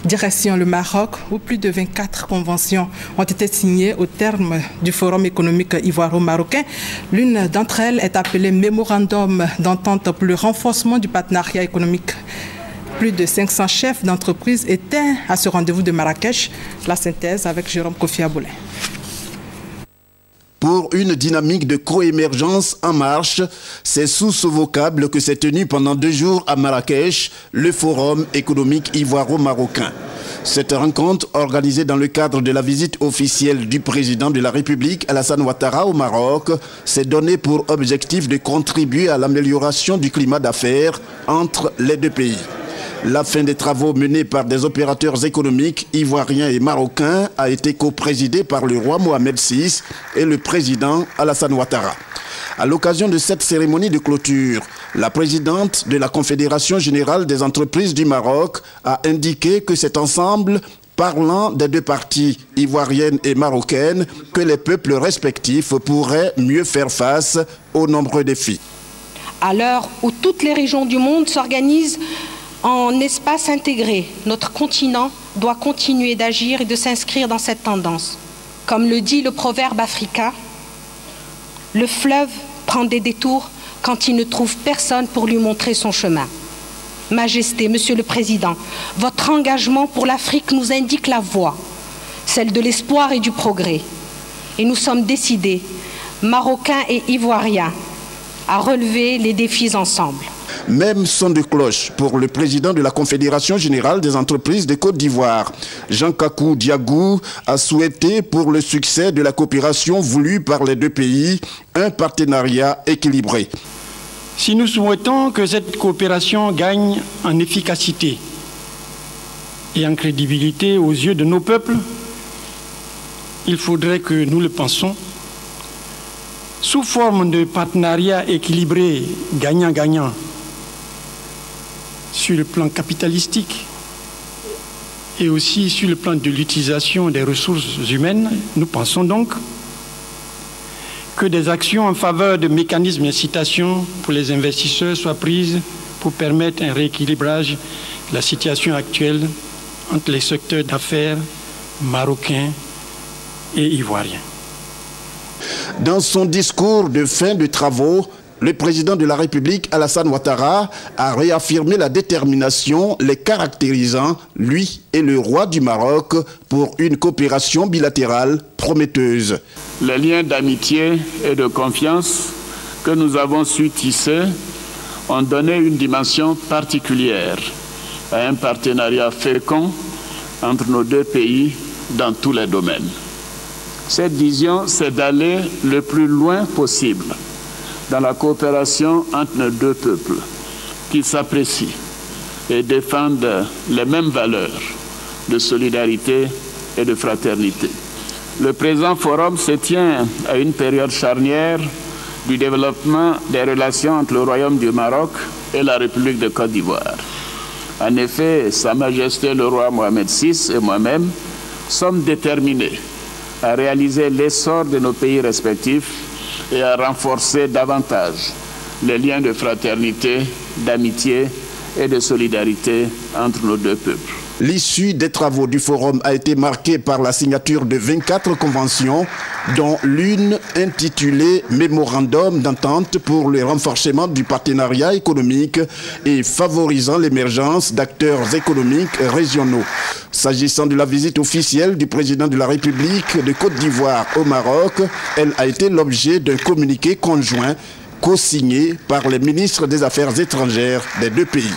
Direction le Maroc, où plus de 24 conventions ont été signées au terme du Forum économique ivoiro-marocain. L'une d'entre elles est appelée Mémorandum d'entente pour le renforcement du partenariat économique. Plus de 500 chefs d'entreprise étaient à ce rendez-vous de Marrakech. La synthèse avec Jérôme Kofi Aboulin. Pour une dynamique de coémergence en marche, c'est sous ce vocable que s'est tenu pendant 2 jours à Marrakech le Forum économique ivoiro-marocain. Cette rencontre, organisée dans le cadre de la visite officielle du président de la République, Alassane Ouattara, au Maroc, s'est donnée pour objectif de contribuer à l'amélioration du climat d'affaires entre les deux pays. La fin des travaux menés par des opérateurs économiques ivoiriens et marocains a été coprésidée par le roi Mohamed VI et le président Alassane Ouattara. À l'occasion de cette cérémonie de clôture, la présidente de la Confédération générale des entreprises du Maroc a indiqué que c'est ensemble, parlant des deux parties ivoiriennes et marocaines, que les peuples respectifs pourraient mieux faire face aux nombreux défis. À l'heure où toutes les régions du monde s'organisent en espace intégré, notre continent doit continuer d'agir et de s'inscrire dans cette tendance. Comme le dit le proverbe africain, le fleuve prend des détours quand il ne trouve personne pour lui montrer son chemin. Majesté, Monsieur le Président, votre engagement pour l'Afrique nous indique la voie, celle de l'espoir et du progrès. Et nous sommes décidés, Marocains et Ivoiriens, à relever les défis ensemble. Même son de cloche pour le président de la Confédération générale des entreprises de Côte d'Ivoire. Jean Kakou Diagou a souhaité pour le succès de la coopération voulue par les deux pays un partenariat équilibré. Si nous souhaitons que cette coopération gagne en efficacité et en crédibilité aux yeux de nos peuples, il faudrait que nous le pensions sous forme de partenariat équilibré gagnant-gagnant sur le plan capitalistique et aussi sur le plan de l'utilisation des ressources humaines. Nous pensons donc que des actions en faveur de mécanismes d'incitation pour les investisseurs soient prises pour permettre un rééquilibrage de la situation actuelle entre les secteurs d'affaires marocains et ivoiriens. Dans son discours de fin de travaux, le président de la République, Alassane Ouattara, a réaffirmé la détermination les caractérisant, lui et le roi du Maroc, pour une coopération bilatérale prometteuse. Les liens d'amitié et de confiance que nous avons su tisser ont donné une dimension particulière à un partenariat fécond entre nos deux pays dans tous les domaines. Cette vision, c'est d'aller le plus loin possible dans la coopération entre nos deux peuples qui s'apprécient et défendent les mêmes valeurs de solidarité et de fraternité. Le présent forum se tient à une période charnière du développement des relations entre le Royaume du Maroc et la République de Côte d'Ivoire. En effet, Sa Majesté le roi Mohamed VI et moi-même sommes déterminés à réaliser l'essor de nos pays respectifs et à renforcer davantage les liens de fraternité, d'amitié et de solidarité entre nos deux peuples. L'issue des travaux du forum a été marquée par la signature de 24 conventions, dont l'une intitulée Mémorandum d'entente pour le renforcement du partenariat économique et favorisant l'émergence d'acteurs économiques régionaux. S'agissant de la visite officielle du président de la République de Côte d'Ivoire au Maroc, elle a été l'objet d'un communiqué conjoint co-signé par les ministres des Affaires étrangères des deux pays.